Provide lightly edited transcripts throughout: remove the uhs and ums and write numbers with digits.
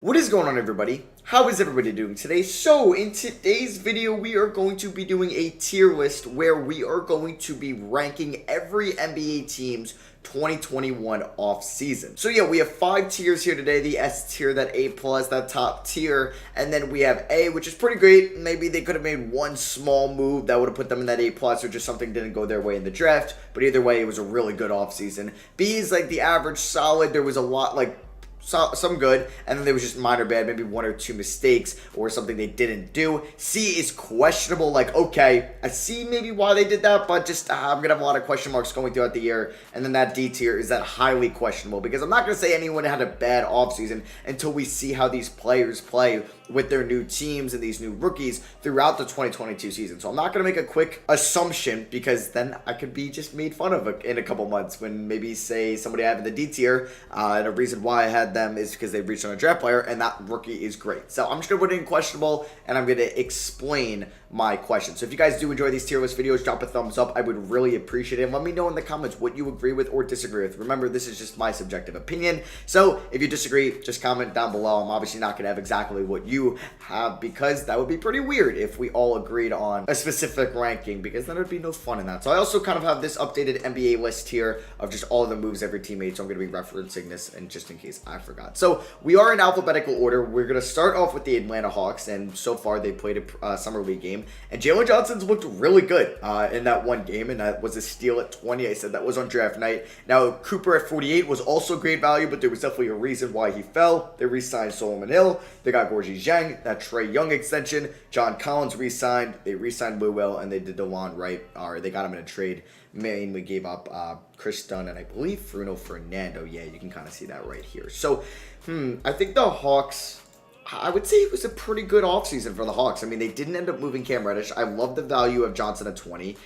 What is going on, everybody? How is everybody doing today? So in today's video we are going to be doing a tier list where we are going to be ranking every NBA team's 2021 off season. So yeah, we have 5 tiers here today: the S tier, that A plus, that top tier, and then we have A, which is pretty great. Maybe they could have made one small move that would have put them in that A plus, or just something didn't go their way in the draft, but either way it was a really good off season. B is like the average solid. There was a lot, like some good, and then there was just minor bad, maybe 1 or 2 mistakes or something they didn't do. C is questionable, like, okay, I see maybe why they did that, but just I'm gonna have a lot of question marks going throughout the year. And then that D tier is that highly questionable, because I'm not gonna say anyone had a bad offseason until we see how these players play with their new teams and these new rookies throughout the 2022 season. So I'm not going to make a quick assumption, because then I could be just made fun of in a couple months when maybe, say, somebody I have in the D tier, and a reason why I had them is because they reached on a draft player and that rookie is great. So I'm just going to put it in questionable, and I'm going to explain my question. So if you guys do enjoy these tier list videos, drop a thumbs up. I would really appreciate it. And let me know in the comments what you agree with or disagree with. Remember, this is just my subjective opinion. So if you disagree, just comment down below. I'm obviously not going to have exactly what you have, because that would be pretty weird if we all agreed on a specific ranking, because then there'd be no fun in that. So I also kind of have this updated NBA list here of just all the moves every team made. So I'm going to be referencing this, and just in case I forgot. So we are in alphabetical order. We're going to start off with the Atlanta Hawks, and so far they played a summer league game. And Jalen Johnson's looked really good in that one game, and that was a steal at 20. I said that was on draft night. Now, Cooper at 48 was also great value, but there was definitely a reason why he fell. They re-signed Solomon Hill. They got Gorgie Zhang, that Trae Young extension. John Collins re-signed. They re-signed Lou Will, and they did DeLon Wright. Or they got him in a trade. Mainly gave up Chris Dunn and I believe Bruno Fernando. Yeah, you can kind of see that right here. So, I think the Hawks, I would say it was a pretty good offseason for the Hawks. I mean, they didn't end up moving Cam Reddish. I love the value of Johnson at 20.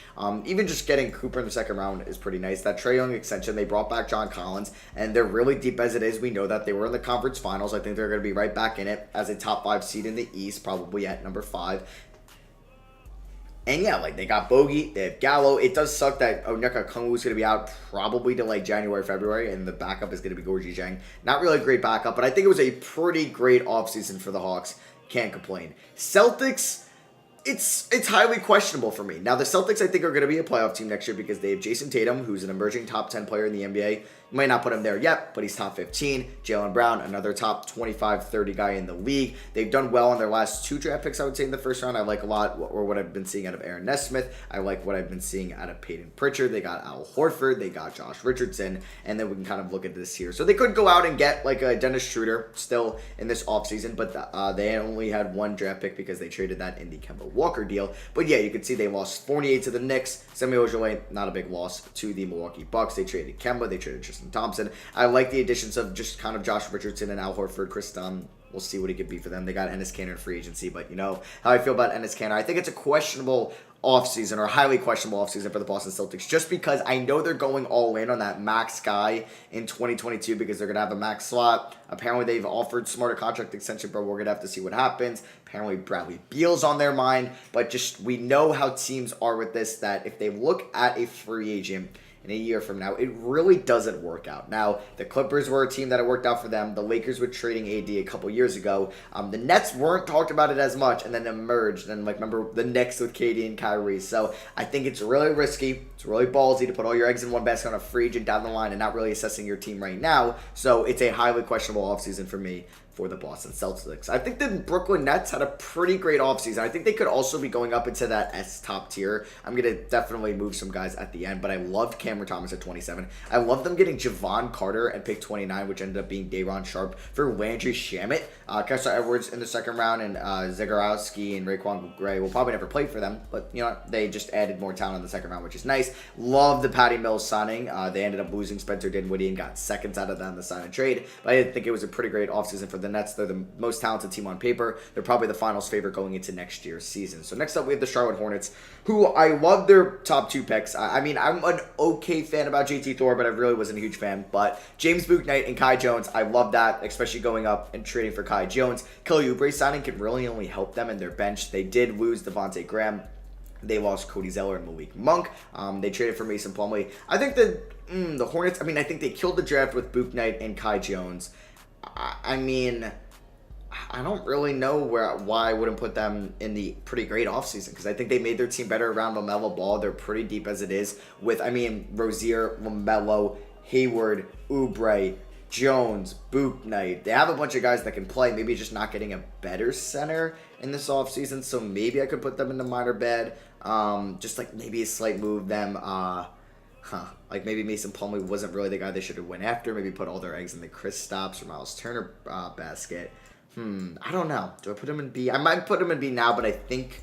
Even just getting Cooper in the second round is pretty nice. That Trae Young extension, they brought back John Collins, and they're really deep as it is. We know that they were in the conference finals. I think they're going to be right back in it as a top 5 seed in the East, probably at number 5. And yeah, like, they got Bogey, they have Gallo. It does suck that Onyeka Okongwu is going to be out probably to like January, February, and the backup is going to be Gorgie Zhang. Not really a great backup, but I think it was a pretty great offseason for the Hawks. Can't complain. Celtics, it's highly questionable for me. Now, the Celtics, I think, are going to be a playoff team next year because they have Jason Tatum, who's an emerging top 10 player in the NBA. You might not put him there yet, but he's top 15. Jaylen Brown, another top 25, 30 guy in the league. They've done well on their last 2 draft picks, I would say, in the first round. I like a lot, or what I've been seeing out of Aaron Nesmith. I like what I've been seeing out of Peyton Pritchard. They got Al Horford. They got Josh Richardson. And then we can kind of look at this here. So they could go out and get like a Dennis Schroeder still in this offseason, but they only had 1 draft pick because they traded that in the Kemba Walker deal. But yeah, you can see they lost 48 to the Knicks. Semi Ojeleye, not a big loss to the Milwaukee Bucks. They traded Kemba. They traded Tristan Thompson. I like the additions of just kind of Josh Richardson and Al Horford. Chris Dunn, we'll see what he could be for them. They got Enes Kanter in free agency, but you know how I feel about Enes Kanter. I think it's a questionable offseason, or a highly questionable offseason for the Boston Celtics, just because I know they're going all in on that max guy in 2022 because they're going to have a max slot. Apparently, they've offered smarter contract extension, but we're going to have to see what happens. Apparently, Bradley Beal's on their mind, but just we know how teams are with this, that if they look at a free agent in a year from now, it really doesn't work out. Now, the Clippers were a team that it worked out for them. The Lakers were trading AD a couple years ago. The Nets weren't talked about it as much, and then emerged. And like, remember the Knicks with KD and Kyrie. So I think it's really risky. It's really ballsy to put all your eggs in one basket on a free agent down the line and not really assessing your team right now. So it's a highly questionable offseason for me for the Boston Celtics. I think the Brooklyn Nets had a pretty great offseason. I think they could also be going up into that S top tier. I'm going to definitely move some guys at the end, but I loved Cameron Thomas at 27. I love them getting Javon Carter at pick 29, which ended up being Day'Ron Sharpe for Landry Shamet. Kessler Edwards in the second round, and Zagorowski and Raekwon Gray will probably never play for them, but you know, they just added more talent in the second round, which is nice. Love the Patty Mills signing. They ended up losing Spencer Dinwiddie and got seconds out of that in the sign and trade, but I think it was a pretty great offseason for the Nets. They're the most talented team on paper. They're probably the finals favorite going into next year's season. So next up, we have the Charlotte Hornets, who I love their top 2 picks. I mean, I'm an okay fan about JT Thor, but I really wasn't a huge fan. But James Bouknight and Kai Jones, I love that, especially going up and trading for Kai Jones. Kelly Oubre signing can really only help them in their bench. They did lose Devontae Graham. They lost Cody Zeller and Malik Monk. They traded for Mason Plumlee. I think the Hornets, I mean, I think they killed the draft with Bouknight and Kai Jones. I mean, I don't really know why I wouldn't put them in the pretty great offseason, because I think they made their team better around LaMelo Ball. They're pretty deep as it is with, Rozier, LaMelo, Hayward, Oubre, Jones, Book Knight. They have a bunch of guys that can play, maybe just not getting a better center in this offseason, so maybe I could put them in the minor bed. Just like maybe a slight move them. Like maybe Mason Plumlee wasn't really the guy they should have went after. Maybe put all their eggs in the Kristaps or Miles Turner basket. I don't know. Do I put him in B? I might put him in B now, but I think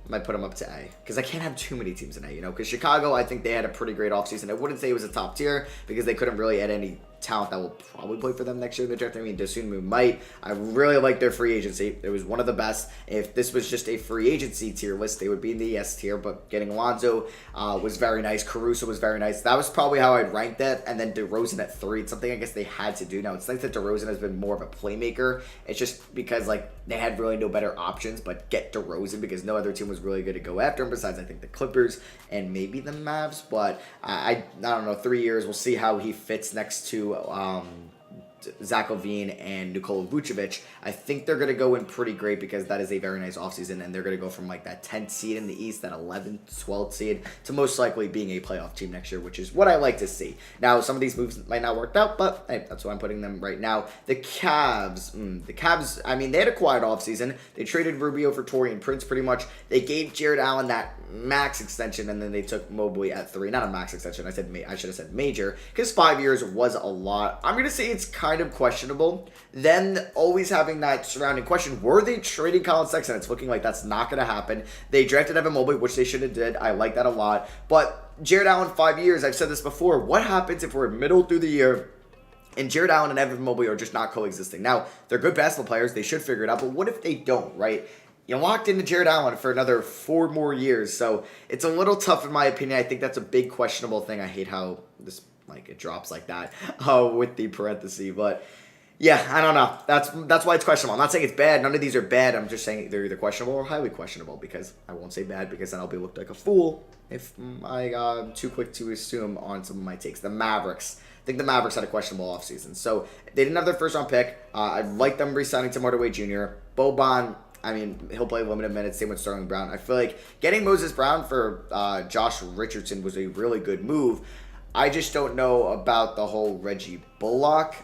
I might put him up to A, because I can't have too many teams in A, because Chicago, I think they had a pretty great offseason. I wouldn't say it was a top tier, because they couldn't really add any talent that will probably play for them next year in the draft. Dosunmu might. I really like their free agency. It was one of the best. If this was just a free agency tier list, they would be in the S tier, but getting Alonzo was very nice. Caruso was very nice. That was probably how I'd rank that, and then DeRozan at 3. It's something I guess they had to do. Now, it's nice that DeRozan has been more of a playmaker. It's just because, they had really no better options, but get DeRozan, because no other team was really good to go after him, besides, I think, the Clippers and maybe the Mavs, but I don't know, 3 years, we'll see how he fits next to Zach LaVine and Nikola Vucevic. I think they're going to go in pretty great, because that is a very nice offseason, and they're going to go from that 10th seed in the East, that 11th, 12th seed, to most likely being a playoff team next year, which is what I like to see. Now, some of these moves might not work out, but hey, that's why I'm putting them right now. The Cavs, they had a quiet offseason. They traded Rubio for Taurean Prince pretty much. They gave Jared Allen that max extension, and then they took Mobley at 3. Not a max extension. I should have said major, because 5 years was a lot. I'm going to say it's kind of questionable. Then always having that surrounding question, were they trading Colin Sexton? It's looking like that's not going to happen. They drafted Evan Mobley, which they should have did. I like that a lot. But Jared Allen, 5 years, I've said this before. What happens if we're middle through the year and Jared Allen and Evan Mobley are just not coexisting? Now, they're good basketball players. They should figure it out. But what if they don't, right? You locked into Jared Allen for another 4 more years. So it's a little tough in my opinion. I think that's a big questionable thing. I hate how this it drops like that with the parenthesis. But yeah, I don't know. That's why it's questionable. I'm not saying it's bad. None of these are bad. I'm just saying they're either questionable or highly questionable, because I won't say bad, because then I'll be looked like a fool if I'm too quick to assume on some of my takes. The Mavericks. I think the Mavericks had a questionable offseason. So they didn't have their first round pick. I like them re-signing Tim Hardaway Jr. Boban, he'll play limited minutes, same with Sterling Brown. I feel like getting Moses Brown for Josh Richardson was a really good move. I just don't know about the whole Reggie Bullock.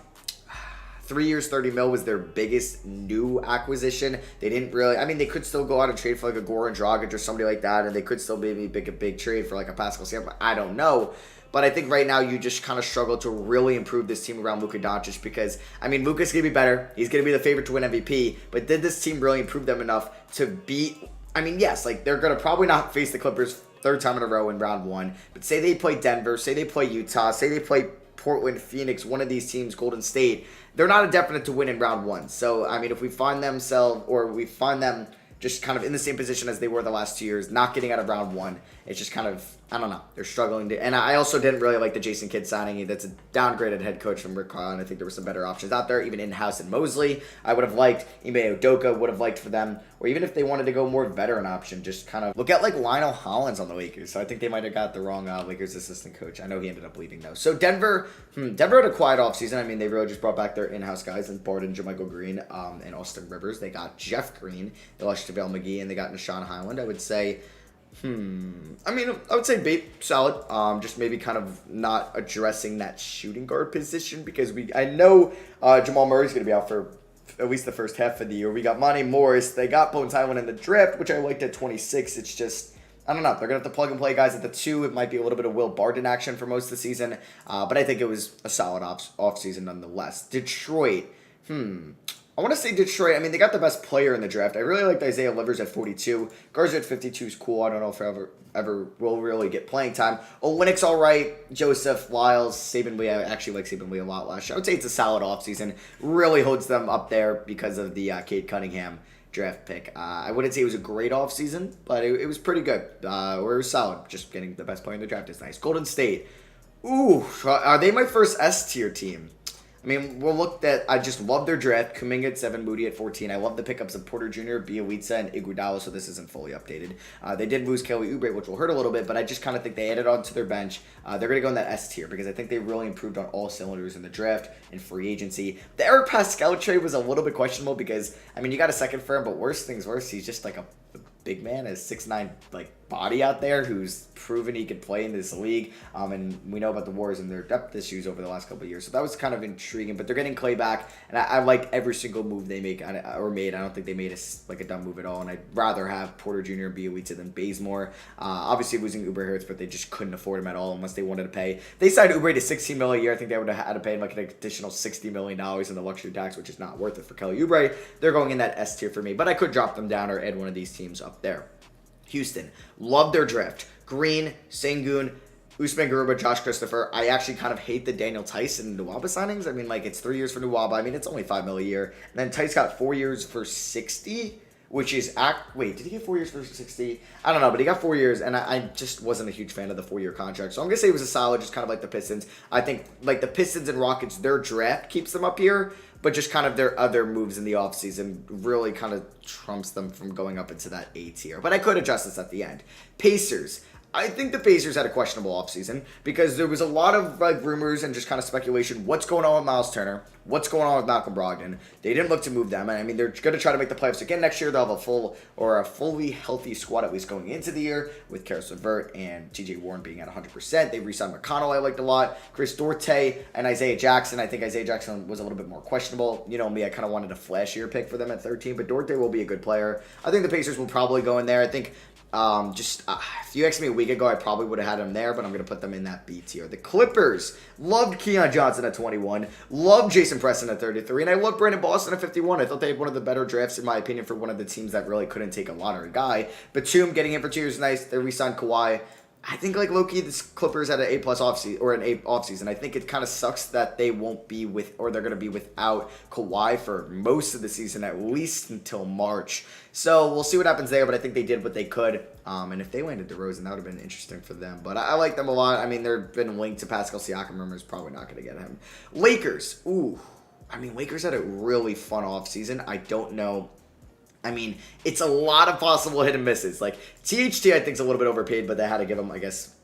3 years, $30 million was their biggest new acquisition. They didn't really, they could still go out and trade for a Goran Dragic or somebody like that, and they could still maybe make a big trade for a Pascal Siakam. I don't know. But I think right now you just kind of struggle to really improve this team around Luka Doncic, because, Luka's going to be better. He's going to be the favorite to win MVP. But did this team really improve them enough to beat, yes, they're going to probably not face the Clippers 3rd time in a row in round 1. But say they play Denver, say they play Utah, say they play Portland, Phoenix, one of these teams, Golden State, they're not a definite to win in round 1. So, if we find them just kind of in the same position as they were the last 2 years, not getting out of round 1, it's just kind of, I don't know, they're struggling to, and I also didn't really like the Jason Kidd signing. That's a downgraded head coach from Rick Carlisle, and I think there were some better options out there, even in-house in Mosley. I would have liked, Ime Udoka would have liked for them, or even if they wanted to go more veteran option, just kind of look at Lionel Hollins on the Lakers. So I think they might have got the wrong Lakers assistant coach. I know he ended up leaving though. So Denver had a quiet offseason. They really just brought back their in-house guys and brought in JaMychal Green and Austin Rivers. They got Jeff Green, they lost JaVale McGee, and they got Nashawn Highland. I would say, I would say solid. Just maybe kind of not addressing that shooting guard position, because I know Jamal Murray's going to be out for at least the first half of the year. We got Monty Morris. They got Bones Highland in the draft, which I liked at 26. It's just, I don't know. They're going to have to plug and play guys at the 2. It might be a little bit of Will Barton action for most of the season. But I think it was a solid offseason nonetheless. Detroit. I want to say Detroit. They got the best player in the draft. I really liked Isaiah Livers at 42. Garza at 52 is cool. I don't know if I ever will really get playing time. Olynyk's all right. Joseph, Lyles, Saban Lee. I actually like Saban Lee a lot last year. I would say it's a solid offseason. Really holds them up there because of the Cade Cunningham draft pick. I wouldn't say it was a great offseason, but it was pretty good. Or it was solid. Just getting the best player in the draft is nice. Golden State. Ooh, are they my first S-tier team? I mean, we'll look at, I just love their draft. Kuminga at 7, Moody at 14. I love the pickups of Porter Jr., Bielitsa, and Iguodala, so this isn't fully updated. They did lose Kelly Oubre, which will hurt a little bit, but I just kind of think they added on to their bench. They're going to go in that S tier because I think they really improved on all cylinders in the draft and free agency. The Eric Pascal trade was a little bit questionable because, I mean, you got a second for him, but worse things worse, he's just like a big man, a 6'9" like body out there who's proven he could play in this league. And we know about the Warriors and their depth issues over the last couple of years. So that was kind of intriguing. But they're getting Clay back, and I like every single move they make or made. I don't think they made a dumb move at all. And I'd rather have Porter Jr. and Bielitsa than Bazemore. Obviously losing Oubre hurts, but they just couldn't afford him at all unless they wanted to pay. They signed Oubre to $16 million a year. I think they would have had to pay him like an additional $60 million in the luxury tax, which is not worth it for Kelly Oubre. They're going in that S tier for me, but I could drop them down or add one of these teams up there. Houston, love their draft. Green, Sengun, Usman Garuba, Josh Christopher. I actually kind of hate the Daniel Tice and Nwaba signings. I mean, like, it's 3 years for Nwaba. I mean, it's only $5 million a year. And then Tice got 4 years for 60, which is wait, did he get 4 years for 60? I don't know, but he got 4 years, and I just wasn't a huge fan of the 4-year contract. So I'm gonna say it was a solid, just kind of like the Pistons. I think like the Pistons and Rockets, their draft keeps them up here, but just kind of their other moves in the offseason really kind of trumps them from going up into that A tier. But I could adjust this at the end. Pacers. I think the Pacers had a questionable offseason because there was a lot of like rumors and just kind of speculation. What's going on with Miles Turner? What's going on with Malcolm Brogdon? They didn't look to move them. And I mean, they're going to try to make the playoffs again next year. They'll have a fully healthy squad at least going into the year with Karis LeVert and TJ Warren being at 100%. They re-signed McConnell, I liked a lot. Chris Duarte and Isaiah Jackson. I think Isaiah Jackson was a little bit more questionable. You know me, I kind of wanted a flashier pick for them at 13, but Duarte will be a good player. I think the Pacers will probably go in there. I think if you asked me a week ago, I probably would have had them there, but I'm going to put them in that B tier. The Clippers, loved Keon Johnson at 21, loved Jason Preston at 33, and I loved Brandon Boston at 51. I thought they had one of the better drafts, in my opinion, for one of the teams that really couldn't take a lottery guy. Batum getting in for 2 years, nice. They re-signed Kawhi. I think, like, low-key, the Clippers had an A-plus offseason, or an A offseason. I think it kind of sucks that they won't be with, or they're going to be without Kawhi for most of the season, at least until March. So we'll see what happens there, but I think they did what they could. And if they landed DeRozan, that would have been interesting for them. But I like them a lot. I mean, they've been linked to Pascal Siakam rumors. Probably not going to get him. Lakers. Ooh. I mean, Lakers had a really fun offseason. I don't know. I mean, it's a lot of possible hit and misses. Like, THT, I think, is a little bit overpaid, but they had to give him, I guess,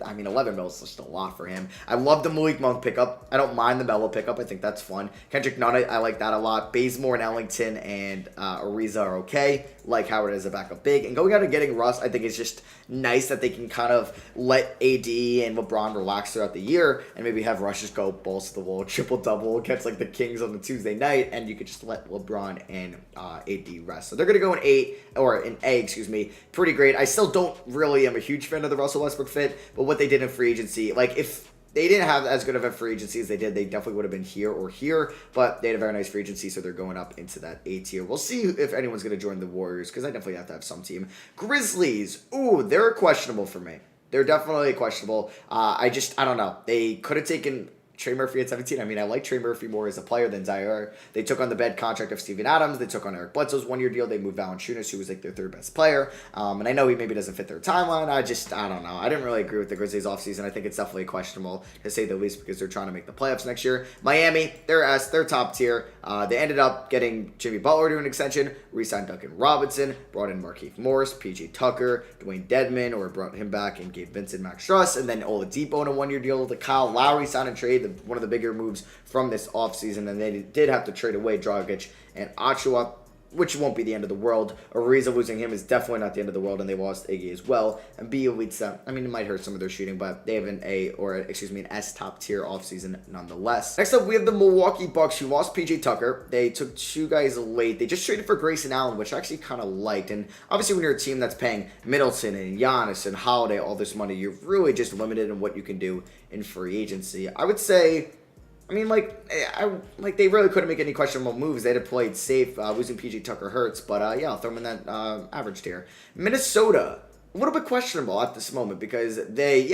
I mean, 11 mil is just a lot for him. I love the Malik Monk pickup. I don't mind the Melo pickup. I think that's fun. Kendrick Nunn, I like that a lot. Bazemore and Ellington and Ariza are okay. Like Howard as a backup big. And going out and getting Russ, I think it's just nice that they can kind of let AD and LeBron relax throughout the year and maybe have Russ just go balls to the wall, triple-double against like the Kings on the Tuesday night, and you could just let LeBron and AD rest. So they're going to go in A, pretty great. I still don't really am a huge fan of the Russell Westbrook fit, but what they did in free agency, like if they didn't have as good of a free agency as they did, they definitely would have been here or here, but they had a very nice free agency, so they're going up into that A tier. We'll see if anyone's going to join the Warriors, because I definitely have to have some team. Grizzlies, ooh, they're questionable for me. They're definitely questionable. I don't know. They could have taken Trey Murphy at 17. I mean, I like Trey Murphy more as a player than Zaire. They took on the bad contract of Steven Adams. They took on Eric Bledsoe's 1-year deal. They moved Valanciunas, who was like their third best player. And I know he maybe doesn't fit their timeline. I don't know. I didn't really agree with the Grizzlies offseason. I think it's definitely questionable, to say the least, because they're trying to make the playoffs next year. Miami, they're top tier. They ended up getting Jimmy Butler to an extension, re-signed Duncan Robinson, brought in Markieff Morris, PJ Tucker, Dwayne Dedman, or brought him back and gave Vincent Max Struss, and then Oladipo in a 1-year deal. The Kyle Lowry sign and trade, one of the bigger moves from this offseason, and they did have to trade away Dragic and Achua, which won't be the end of the world. Ariza losing him is definitely not the end of the world, and they lost Iggy as well. And Bielitsa, I mean, it might hurt some of their shooting, but they have an S top tier offseason nonetheless. Next up, we have the Milwaukee Bucks, who lost PJ Tucker. They took 2 guys late. They just traded for Grayson Allen, which I actually kind of liked. And obviously, when you're a team that's paying Middleton and Giannis and Holiday all this money, you're really just limited in what you can do in free agency. I would say, I mean, they really couldn't make any questionable moves. They'd have played safe. Losing PJ Tucker hurts, but yeah, I'll throw them in that average tier. Minnesota, a little bit questionable at this moment because they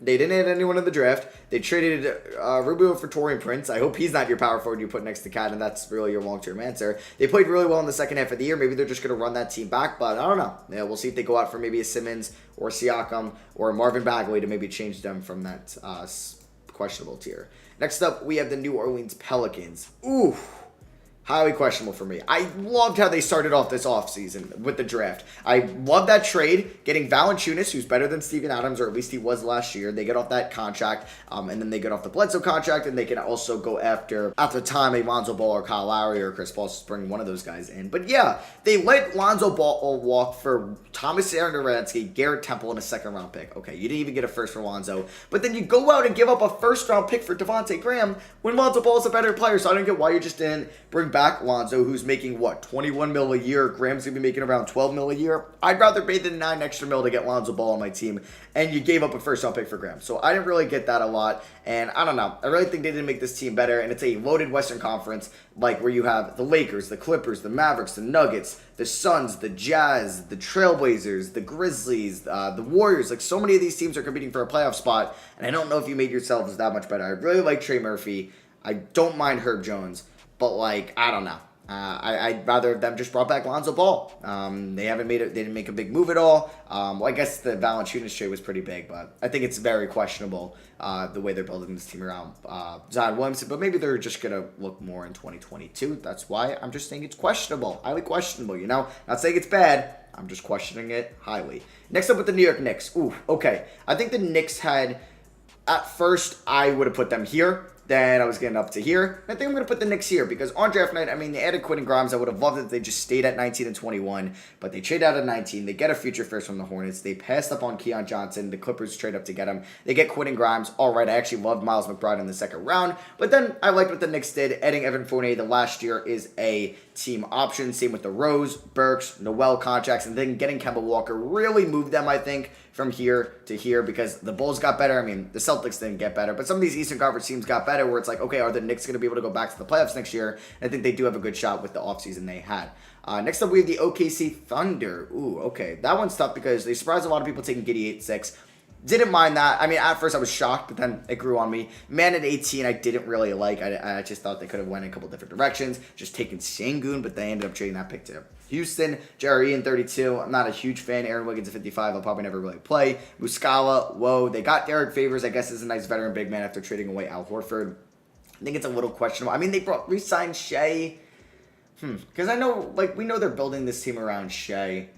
didn't add anyone in the draft. They traded Rubio for Taurean Prince. I hope he's not your power forward you put next to Cat, and that's really your long-term answer. They played really well in the second half of the year. Maybe they're just going to run that team back, but I don't know. Yeah, we'll see if they go out for maybe a Simmons or Siakam or Marvin Bagley to maybe change them from that questionable tier. Next up, we have the New Orleans Pelicans. Ooh. Highly questionable for me. I loved how they started off this offseason with the draft. I love that trade, getting Valanciunas, who's better than Steven Adams, or at least he was last year. They get off that contract, and then they get off the Bledsoe contract, and they can also go after the time, a Lonzo Ball or Kyle Lowry or Chris Paul, just bring one of those guys in. But yeah, they let Lonzo Ball walk for Thomas Satoransky, Garrett Temple, and a second-round pick. Okay, you didn't even get a first for Lonzo, but then you go out and give up a first-round pick for Devontae Graham when Lonzo Ball is a better player, so I don't get why you just didn't bring back Lonzo, who's making, what, 21 mil a year. Graham's going to be making around 12 mil a year. I'd rather pay the 9 extra mil to get Lonzo Ball on my team, and you gave up a first-round pick for Graham. So I didn't really get that a lot, and I don't know. I really think they didn't make this team better, and it's a loaded Western Conference, like where you have the Lakers, the Clippers, the Mavericks, the Nuggets, the Suns, the Jazz, the Trailblazers, the Grizzlies, the Warriors. Like, so many of these teams are competing for a playoff spot, and I don't know if you made yourselves that much better. I really like Trey Murphy. I don't mind Herb Jones, but, like, I don't know. I'd rather them just brought back Lonzo Ball. They didn't make a big move at all. Well, I guess the Valanciunas trade was pretty big, but I think it's very questionable the way they're building this team around Zion Williamson. But maybe they're just gonna look more in 2022. That's why I'm just saying it's questionable, highly questionable. You know, not saying it's bad. I'm just questioning it highly. Next up with the New York Knicks. Ooh, okay. I think the Knicks had, at first, I would have put them here. Then I was getting up to here. I think I'm going to put the Knicks here because on draft night, I mean, they added Quentin Grimes. I would have loved it if they just stayed at 19 and 21, but they trade out at 19. They get a future first from the Hornets. They passed up on Keon Johnson. The Clippers trade up to get him. They get Quentin Grimes. All right, I actually loved Miles McBride in the second round, but then I liked what the Knicks did. Adding Evan Fournier the last year is a team option. Same with the Rose, Burks, Noel contracts, and then getting Kemba Walker really moved them, I think, from here to here because the Bulls got better. I mean, the Celtics didn't get better, but some of these Eastern Conference teams got better where it's like, okay, are the Knicks going to be able to go back to the playoffs next year? And I think they do have a good shot with the offseason they had. Next up, we have the OKC Thunder. Ooh, okay. That one's tough because they surprised a lot of people taking Giddey 8-6. Didn't mind that. I mean, at first I was shocked, but then it grew on me. Man at 18, I didn't really like. I just thought they could have went in a couple different directions. Just taking Sengun, but they ended up trading that pick to Houston. Jerry in 32. I'm not a huge fan. Aaron Wiggins at 55. I'll probably never really play. Muscala, whoa. They got Derek Favors. I guess is a nice veteran big man after trading away Al Horford. I think it's a little questionable. I mean, they re-signed Shea. Because I know, like, we know they're building this team around Shea.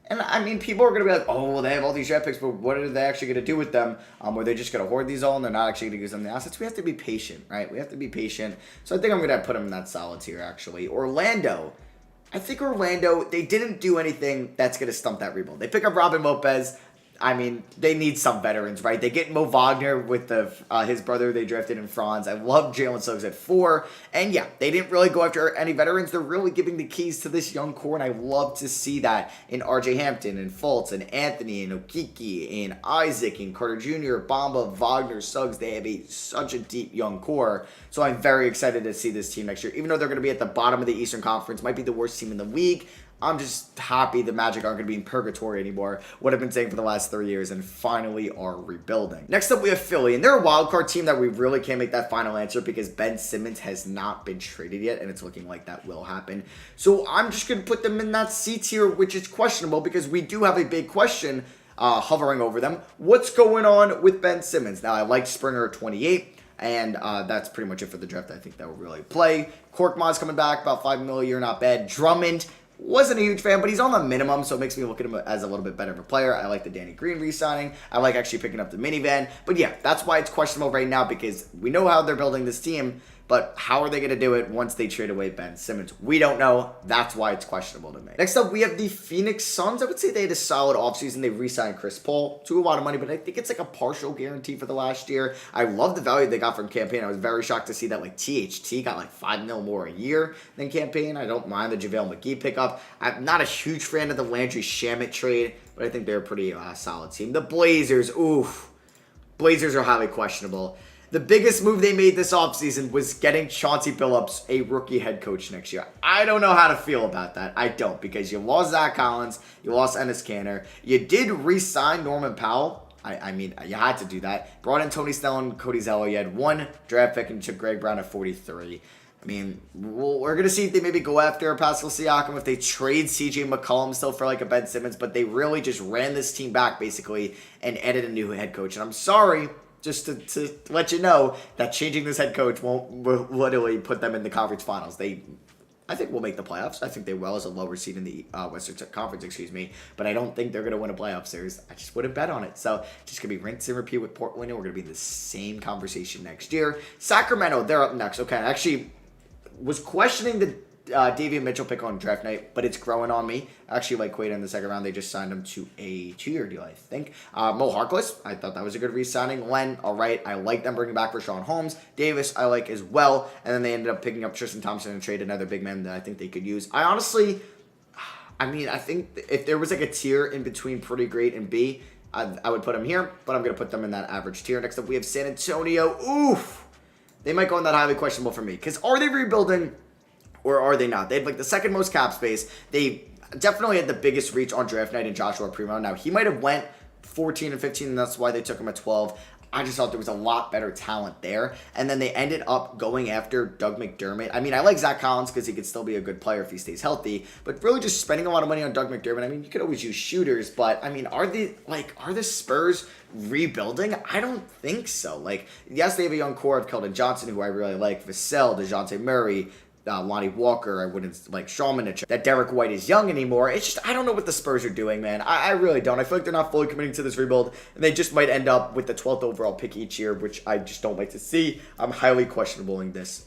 And, I mean, people are going to be like, oh, well, they have all these draft picks, but what are they actually going to do with them? Are they just going to hoard these all and they're not actually going to use them in the assets? We have to be patient, right? We have to be patient. So I think I'm going to put them in that solid tier, actually. Orlando. I think Orlando, they didn't do anything that's going to stump that rebuild. They pick up Robin Lopez. I mean, they need some veterans, right? They get Mo Wagner with his brother they drafted in Franz. I love Jalen Suggs at 4. And yeah, they didn't really go after any veterans. They're really giving the keys to this young core, and I love to see that in RJ Hampton and Fultz and Anthony and Okeke and Isaac and Carter Jr., Bamba, Wagner, Suggs. They have such a deep young core. So I'm very excited to see this team next year. Even though they're going to be at the bottom of the Eastern Conference, might be the worst team in the league, I'm just happy the Magic aren't going to be in purgatory anymore, what I've been saying for the last 3 years, and finally are rebuilding. Next up, we have Philly, and they're a wildcard team that we really can't make that final answer because Ben Simmons has not been traded yet, and it's looking like that will happen. So I'm just going to put them in that C tier, which is questionable because we do have a big question hovering over them. What's going on with Ben Simmons? Now, I like Springer at 28. And that's pretty much it for the draft. I think that will really play. Korkmaz coming back, about $5 million a year, not bad. Drummond, wasn't a huge fan, but he's on the minimum, so it makes me look at him as a little bit better of a player. I like the Danny Green re-signing. I like actually picking up the minivan. But yeah, that's why it's questionable right now because we know how they're building this team, but how are they going to do it once they trade away Ben Simmons? We don't know. That's why it's questionable to me. Next up, we have the Phoenix Suns. I would say they had a solid offseason. They re-signed Chris Paul to a lot of money, but I think it's like a partial guarantee for the last year. I love the value they got from Campaign. I was very shocked to see that like THT got like $5 million more a year than Campaign. I don't mind the JaVale McGee pickup. I'm not a huge fan of the Landry Shamet trade, but I think they're a pretty solid team. The Blazers, oof. Blazers are highly questionable. The biggest move they made this offseason was getting Chauncey Billups a rookie head coach next year. I don't know how to feel about that. I don't, because you lost Zach Collins, you lost Enes Kanter. You did re-sign Norman Powell. I mean, you had to do that. Brought in Tony Snell and Cody Zeller. You had one draft pick and took Greg Brown at 43. I mean, we're going to see if they maybe go after Pascal Siakam, if they trade CJ McCollum still for like a Ben Simmons, but they really just ran this team back basically and added a new head coach. And I'm sorry, just to let you know that changing this head coach won't literally put them in the conference finals. I think we'll make the playoffs. I think they will as a lower seed in the Western Conference, but I don't think they're going to win a playoff series. I just wouldn't bet on it. So just going to be rinse and repeat with Portland, and we're going to be in the same conversation next year. Sacramento, they're up next. Okay, I actually was questioning the Davion Mitchell pick on draft night, but it's growing on me. I actually like Quaid in the second round. They just signed him to a 2-year deal, I think. Mo Harkless, I thought that was a good re-signing. Len, all right. I like them bringing back Rashawn Holmes. Davis, I like as well. And then they ended up picking up Tristan Thompson and trade another big man that I think they could use. I think if there was like a tier in between pretty great and B, I would put them here, but I'm going to put them in that average tier. Next up, we have San Antonio. Oof. They might go in that highly questionable for me, because are they rebuilding or are they not? They had like the second most cap space. They definitely had the biggest reach on draft night in Joshua Primo. Now, he might have went 14 and 15, and that's why they took him at 12. I just thought there was a lot better talent there. And then they ended up going after Doug McDermott. I mean, I like Zach Collins because he could still be a good player if he stays healthy. But really just spending a lot of money on Doug McDermott. I mean, you could always use shooters. But, I mean, are the Spurs rebuilding? I don't think so. Like, yes, they have a young core of Keldon Johnson, who I really like. Vassell, DeJounte Murray, Lonnie Walker. I wouldn't like Shawman. That Derek White is young anymore. It's just, I don't know what the Spurs are doing, man. I really don't. I feel like they're not fully committing to this rebuild, and they just might end up with the 12th overall pick each year, which I just don't like to see. I'm highly questionable in this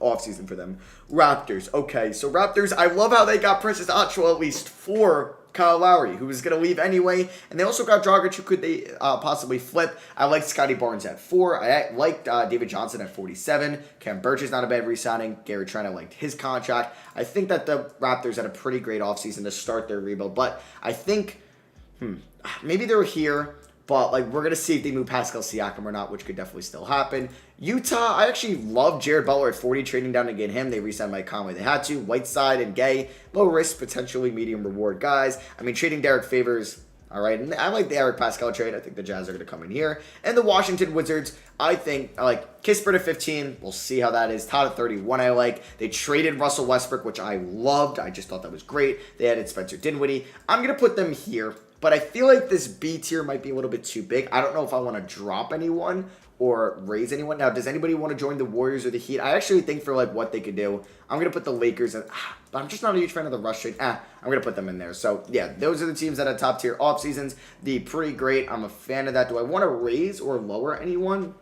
offseason for them. Raptors. Okay, so Raptors, I love how they got Princess Achua at least for Kyle Lowry, who was going to leave anyway. And they also got Dragic, who could they possibly flip. I liked Scotty Barnes at 4. I liked David Johnson at 47. Cam Birch is not a bad re-signing. Gary Trent, I liked his contract. I think that the Raptors had a pretty great offseason to start their rebuild. But I think, maybe they're here. But, like, we're going to see if they move Pascal Siakam or not, which could definitely still happen. Utah, I actually love Jared Butler at 40, trading down to get him. They re-signed Mike Conley. They had to. Whiteside and Gay, low risk, potentially medium reward guys. I mean, trading Derek Favors, all right. And I like the Eric Pascal trade. I think the Jazz are going to come in here. And the Washington Wizards, I like Kispert at 15. We'll see how that is. Todd at 31, I like. They traded Russell Westbrook, which I loved. I just thought that was great. They added Spencer Dinwiddie. I'm going to put them here. But I feel like this B tier might be a little bit too big. I don't know if I want to drop anyone or raise anyone. Now, does anybody want to join the Warriors or the Heat? I actually think for like what they could do, I'm going to put the Lakers in. But I'm just not a huge fan of the Rush trade. I'm going to put them in there. So, yeah, those are the teams that had top tier off seasons. The pretty great. I'm a fan of that. Do I want to raise or lower anyone?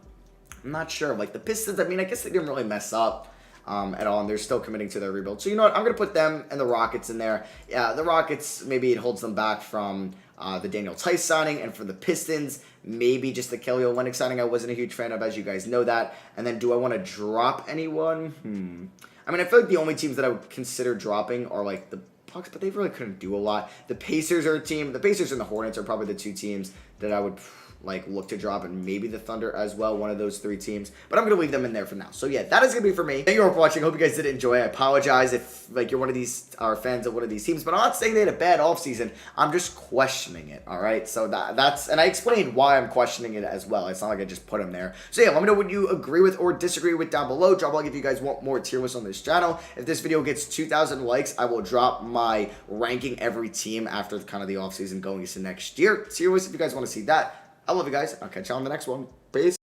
I'm not sure. Like the Pistons, I mean, I guess they didn't really mess up at all, and they're still committing to their rebuild. So, you know what? I'm going to put them and the Rockets in there. Yeah, the Rockets, maybe it holds them back from the Daniel Tice signing, and for the Pistons, maybe just the Kelly Olynyk signing I wasn't a huge fan of, as you guys know that. And then do I want to drop anyone? I mean, I feel like the only teams that I would consider dropping are like the Bucks, but they really couldn't do a lot. The Pacers are a team. The Pacers and the Hornets are probably the two teams that I would like look to drop, and maybe the Thunder as well, one of those three teams. But I'm going to leave them in there for now. So yeah, that is going to be for me. Thank you all for watching. Hope you guys did enjoy. I apologize if like you're one of these are fans of one of these teams, but I'm not saying they had a bad offseason. I'm just questioning it, all right? So that's, and I explained why I'm questioning it as well. It's not like I just put them there. So yeah, let me know what you agree with or disagree with down below. Drop a like if you guys want more tier lists on this channel. If this video gets 2,000 likes, I will drop my ranking every team after kind of the offseason going into next year. Tier list if you guys want to see that. I love you guys. I'll catch you on the next one. Peace.